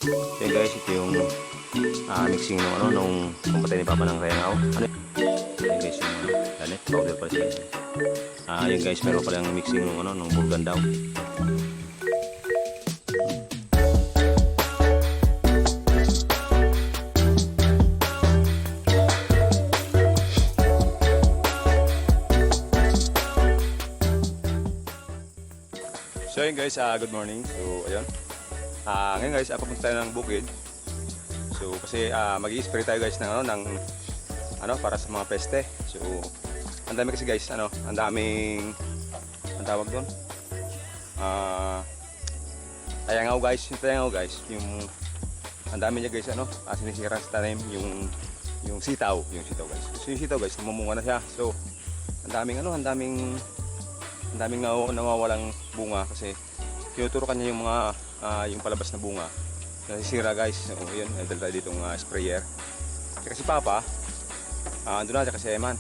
So yun guys, ito yung mixing ng ano nung kumpatay ni Papa ng Tayangaw. Ano yun guys, yung lanet powder pala siya. Yun guys, meron pala yung mixing ng ano nung burgan daw. So yun guys, good morning. So ayun. Ngayon guys, papunta tayo ng bukid. So kasi mag-i-spray tayo guys ng ano para sa mga peste. So ang dami kasi guys, ang daming ang tawag doon. Tayangaw guys, yung ang dami niya guys sinisira sa tanim yung sitaw guys. So yung sitaw guys, namumunga na siya. So ang daming nawawalang bunga kasi tinuturukan niya yung mga yung palabas na bunga nasisira guys. So yun, dala tayo ditong sprayer. Kasi Papa andun na siya kasi Eman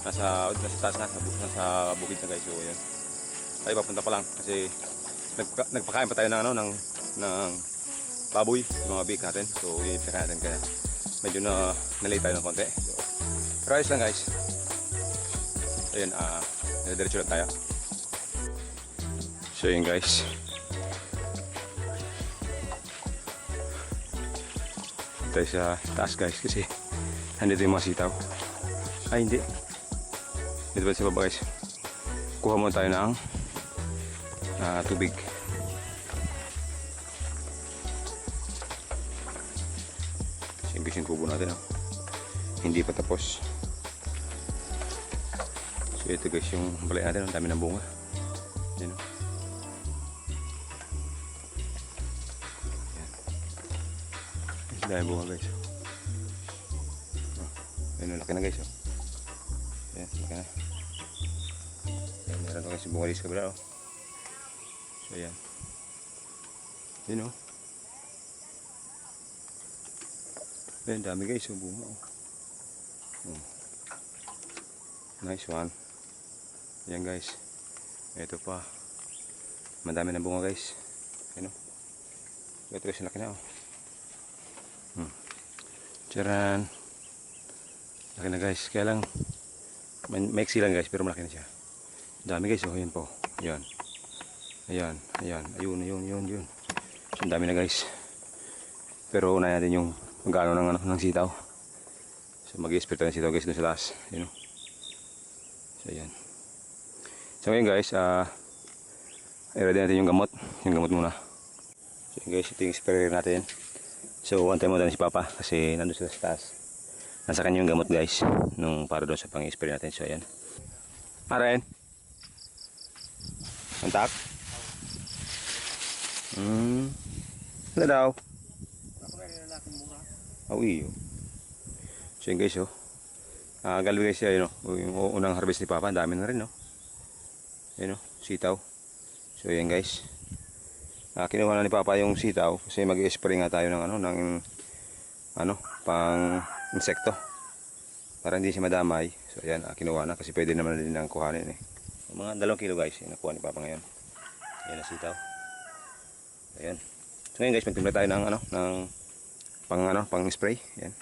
nasa taas na, nasa bukid na guys. So yun, tayo papunta pa lang kasi nagpakain pa tayo ng baboy, yung mga bake natin. So yun, pinakain natin kaya medyo nalate tayo ng konti. So pero ayos lang guys. Ayun, diretso lang tayo. So yun guys, tayo sa taas guys kasi nandito yung mga sitaw. Ay hindi, dito pa sa baba guys. Kuha muna tayo ng tubig. Siyempre yung kubo natin hindi pa tapos. So ito guys yung balay natin, ang dami ng bunga. Yan o. Ang dami bunga guys. Ayun, laki na guys. Ayan, laki na. Ayan, meron to guys yung bunga dito sa kabila. So ayan. Yun o. Ayan, dami guys yung bunga. Nice one. Ayan guys. Ito pa. Madami na bunga guys. Ayan o. Ito guys, laki na o. Tcharan. Laki na guys. Kaya lang maiksi lang guys pero malaki na siya. Dami guys. Ayan po. Ayan. Ayan. Ayan. Ayun. So, dami na guys. Pero unahin natin yung magkano ng sitaw. So mag-i-spray tayo ng sitaw guys doon sa taas. Ayan o. So ayan. So ngayon guys, i-ready natin yung gamot. Yung gamot muna. So guys, ito yung sprayer natin. So antay mo na si Papa kasi nandun sila sa taas. Nasa kanya yung gamot guys, nung para doon sa pang-spray natin. So ayan. Aren. Antak. Ano daw? Iyo. So yun guys galbi guys yun yung unang harvest ni Papa. Ang dami na rin yun sitaw. So yan guys, kinuha na ni Papa yung sitaw kasi mag-spray nga tayo ng pang insekto para hindi siya madamay. So yan, kinuha na kasi pwede naman din ang kuhanin mga 2 kilo guys yung nakuha ni Papa ngayon. Yan na sitaw. Ayan. So ngayon guys, magtimpla tayo ng pang spray. Yan.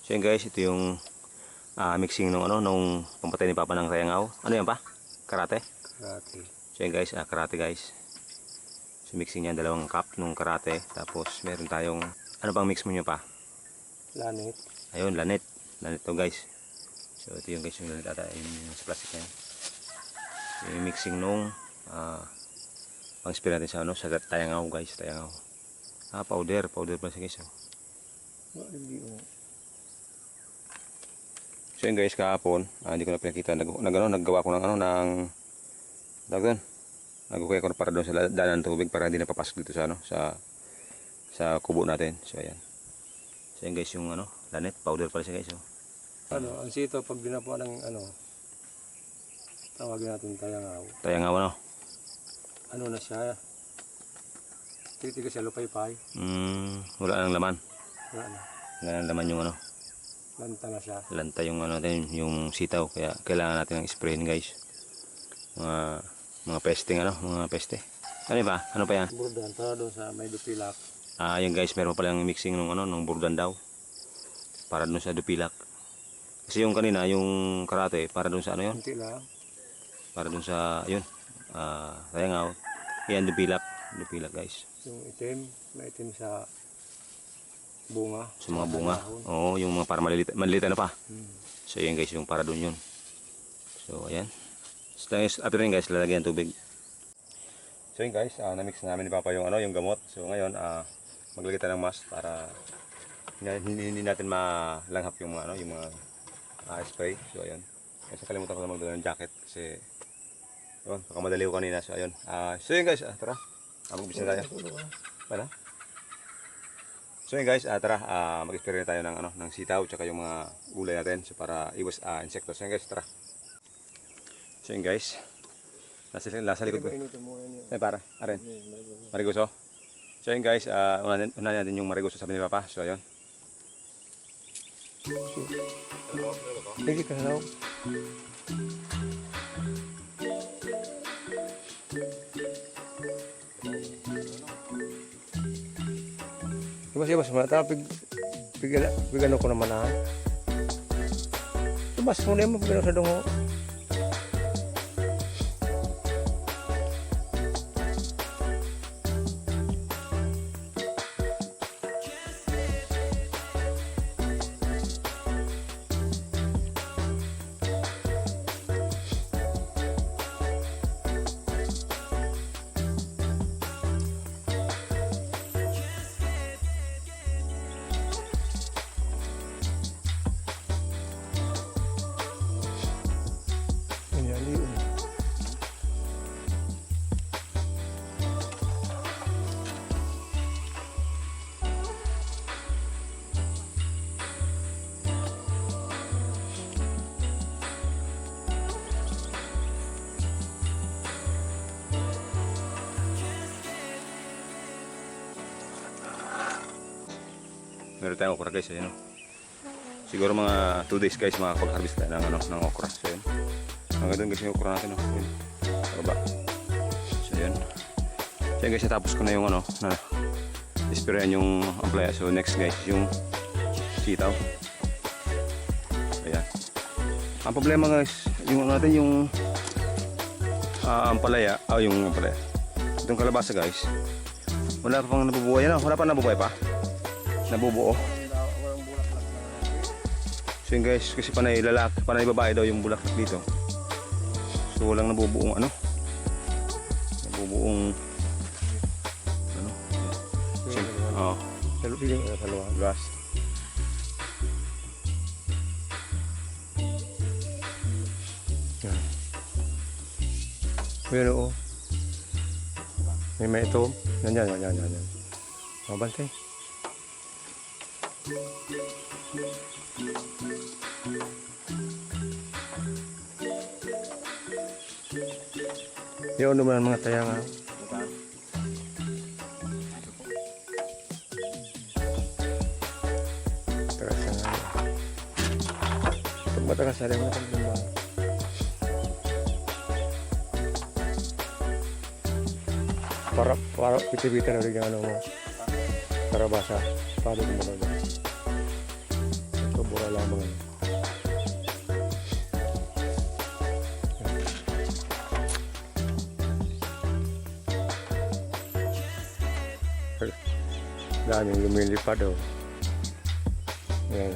So yan guys, ito yung mixing nung pampatay ni Papa ng Tayangaw. Ano yan pa? Karate? Karate. So yan guys, karate guys. So mixing niya 2 cup nung karate. Tapos meron tayong, ano pang mix mo nyo pa? Lanet. Ayun, lanet. Lanet to guys. So ito yung guys yung lanet ata yung sa plastic na yan. So, yung mixing nung pang spray natin sa Tayangaw guys. Tayangaw. Powder pa siya guys. So yun guys, kahapon hindi ko na pinakita, naggawa ko ng nagkukuha ko na para doon sa daanan ng tubig para hindi napapasok dito sa kubo natin. So ayan. So yun guys yung lanet, powder pala siya guys. Ang sito pag dinapuan ng tawagin natin tayangaw. Tayangaw Ano na siya? Titigas siya lupay-pay. Wala nang laman. Wala na. Wala nang laman yung Lanta na siya. lanta yung yung sitaw, kaya kailangan natin ng sprayin guys. Mga pesting mga peste. Ano pa? Ano pa yan? Burdan para doon sa may dupilak. Yan guys, meron pa lang mixing ng ano, ng burdan daw. Para dun sa dupilak. Kasi yung kanina, yung karate, para dun sa ano yun? Kunti lang. Para dun sa, yun. Sayangaw. Yan, dupilak. Dupilak guys. Yung itim, maitim sa bunga. Sa mga bunga. dahon. Oo, yung mga para maliliit na pa. Hmm. So yan guys, yung para dun yun. So ayan. So after rin guys, lalagyan ng tubig. So yun guys, na-mix namin ni Papa yung ano, yung gamot. So ngayon, maglagay tayo ng mask para hindi natin malanghap yung mga ano, yung mga spray. So ayun. Kasi kalimutan ko na magdala ng jacket kasi yun, baka madali ko kanina. So ayun. So yun guys, tara. Mag-umpisa tayo. Wala. So yun guys, tara, mag-experiment tayo ng ano, ng sitaw tsaka yung mga gulay natin so para iwas insektos. So yun guys, tara. So yun guys, nasa likod ko. Ay para, aren. Marigoso. So yun guys, unahin natin yung marigoso sabi ni Papa. So ayun. Sige ka raw. Ibas mata pigano ko naman ha. Ibas mo na mo pigano sa dungo. Meron tayong okra guys, ayun. Siguro mga 2 days guys makakapag-harvest tayo ng, ano, ng okra. So yun. Hanggang doon guys yung okra natin. Yun. Sa baba. So yun. So yun guys, natapos ko na yung ano, na isprayan yung ampalaya. So next guys, yung sitaw. Ayan. Ang problema guys, yung ano natin, yung ampalaya. Yung ampalaya. Itong kalabasa guys. Wala pa pang nabubuhay. Ano? Wala pa nabubuhay pa. Nabubuo. So yun guys, kasi panay babae daw yung bulaklak dito. So walang nabubuong ano. Nabubuong ano. Oo. Dalawa. Grass. Pero oo. May ito. Yan. Mabantay. Yun naman mga tayanga. Takas nga. Pag matakas na rin mo na para piti-piti na rin yung ano mo. Para basa. Para mo na rin. Ito bura lamang. Daming lumilipad oh. Yan.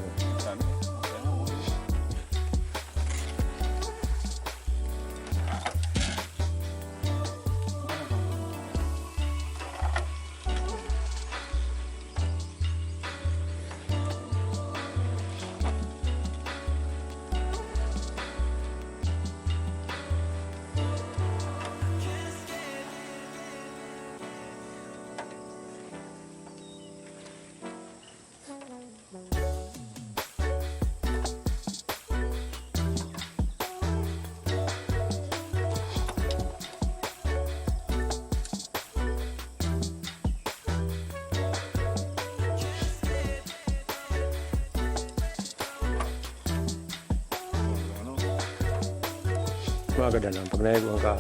Maganda lang pag naiguan ka.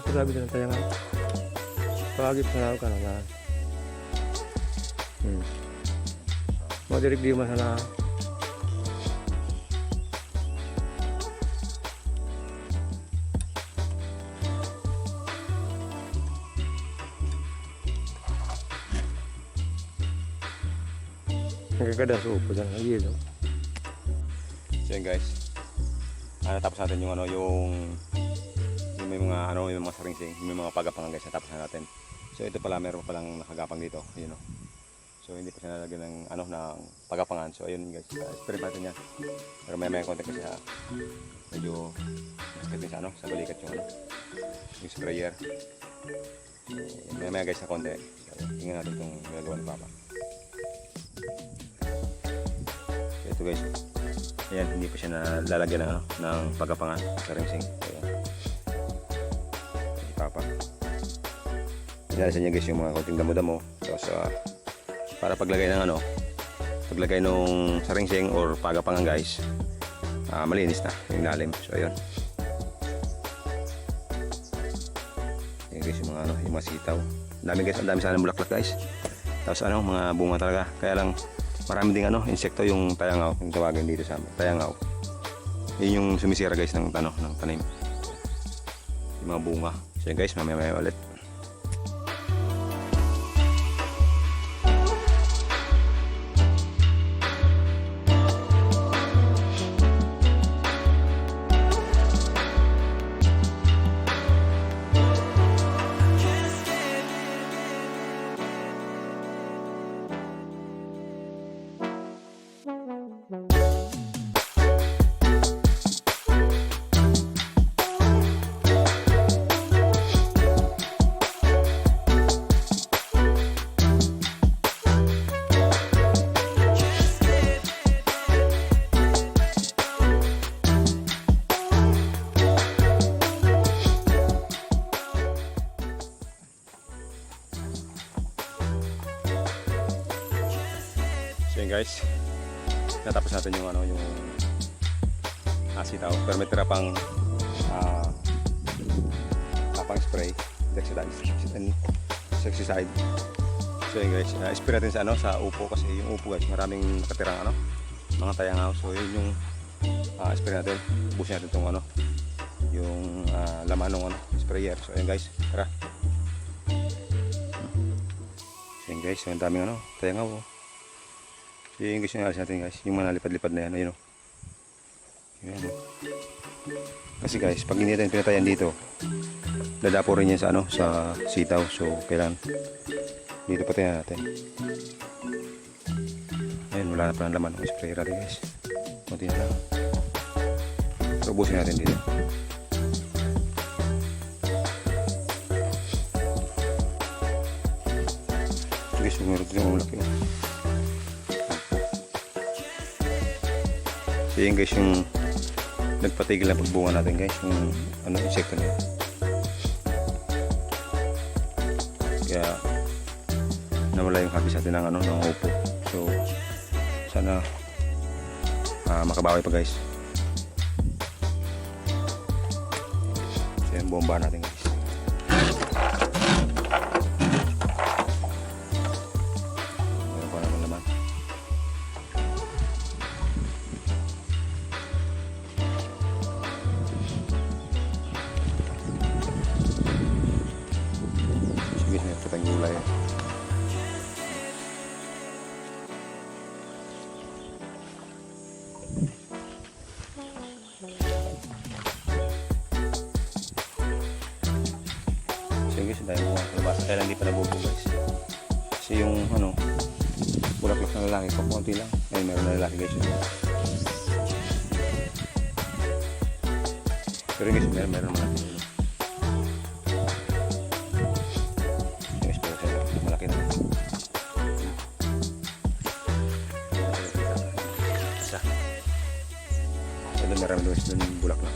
Grabe din tayo nga. Pagip sa naw ka na. Mau dirik di sana. Nagkakada sa upo dyan. Lagi ito. So yun guys. Natapos natin yung may mga saringsing, may mga pagapangan guys, natapos na natin. So ito pala, meron pa palang nakagapang dito, yun o. So hindi pa siya nalagyan ng ng pagapangan. So ayun guys, spray natin yan. Pero may konti kasi medyo masakit din sa balikat yung sprayer. So may guys na konti. So, tingnan natin itong gagawa ni Papa. So ito guys, ayan, hindi pa siya nalalagyan ng pagapangan sa ringsing. Ayan. Papa. Inalisan niya guys yung mga konting damo-damo. Tapos para paglagay ng paglagay nung sa ringsing or pagapangan guys, malinis na yung lalim. So ayun. Ayan guys yung yung mga sitaw. Ang dami guys, ang dami sana bulaklak guys. Tapos mga bunga talaga. Kaya lang marami ding insekto, yung tayangaw, yung tawagin dito sa amin, tayangaw. Yun yung sumisira guys ng tanim. Yung mga bunga. So yun guys, mamaya ulit. So yun guys, natapos natin yung sitaw, pero may tira pang spray insecticide. So yun guys, spray natin sa upo, kasi yung upo guys, maraming nakatirang mga tayangaw. So yun yung spray natin, ubusin natin itong yung laman ng sprayer. So yun guys, tara. So yun guys, yung daming tayangaw. So yun guys, yung alis natin guys, yung mga nalipad-lipad na yan, ayun o. Kasi guys, pag hindi natin pinatayan dito, dadapo rin yan sa sitaw. So kailangan dito patayan natin. Ayun, wala na pa ng laman ng sprayer natin guys, konti na lang. So ubusin natin dito. So guys, meron dito yung malaki. So yun guys, yung nagpatigil na pagbunga natin guys, yung insekto na yun. Kaya nawala yung habis natin ng upo. So sana makabawi pa guys. So yung bomba natin guys. Meron pa naman naman. Gulay. So guys, dahil buwan kalabasa, kaya lang hindi pa nabubuo guys. Kasi yung bulaklak na lalaki, konti lang. Ay, meron na lalaki guys. Pero guys, meron naman natin. Malaki na. Isa. So doon marami doon bulaklak.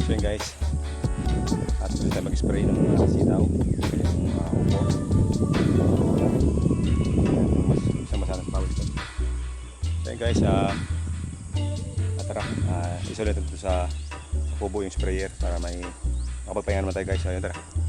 So yun guys, at gusto tayo mag-spray ng mga sitaw, yung upo. Mas masama sa pawis ko. So yun guys, tara, isulit natin sa kubo yung sprayer para may Makapagpahinga naman tayo guys. Ayun, tara.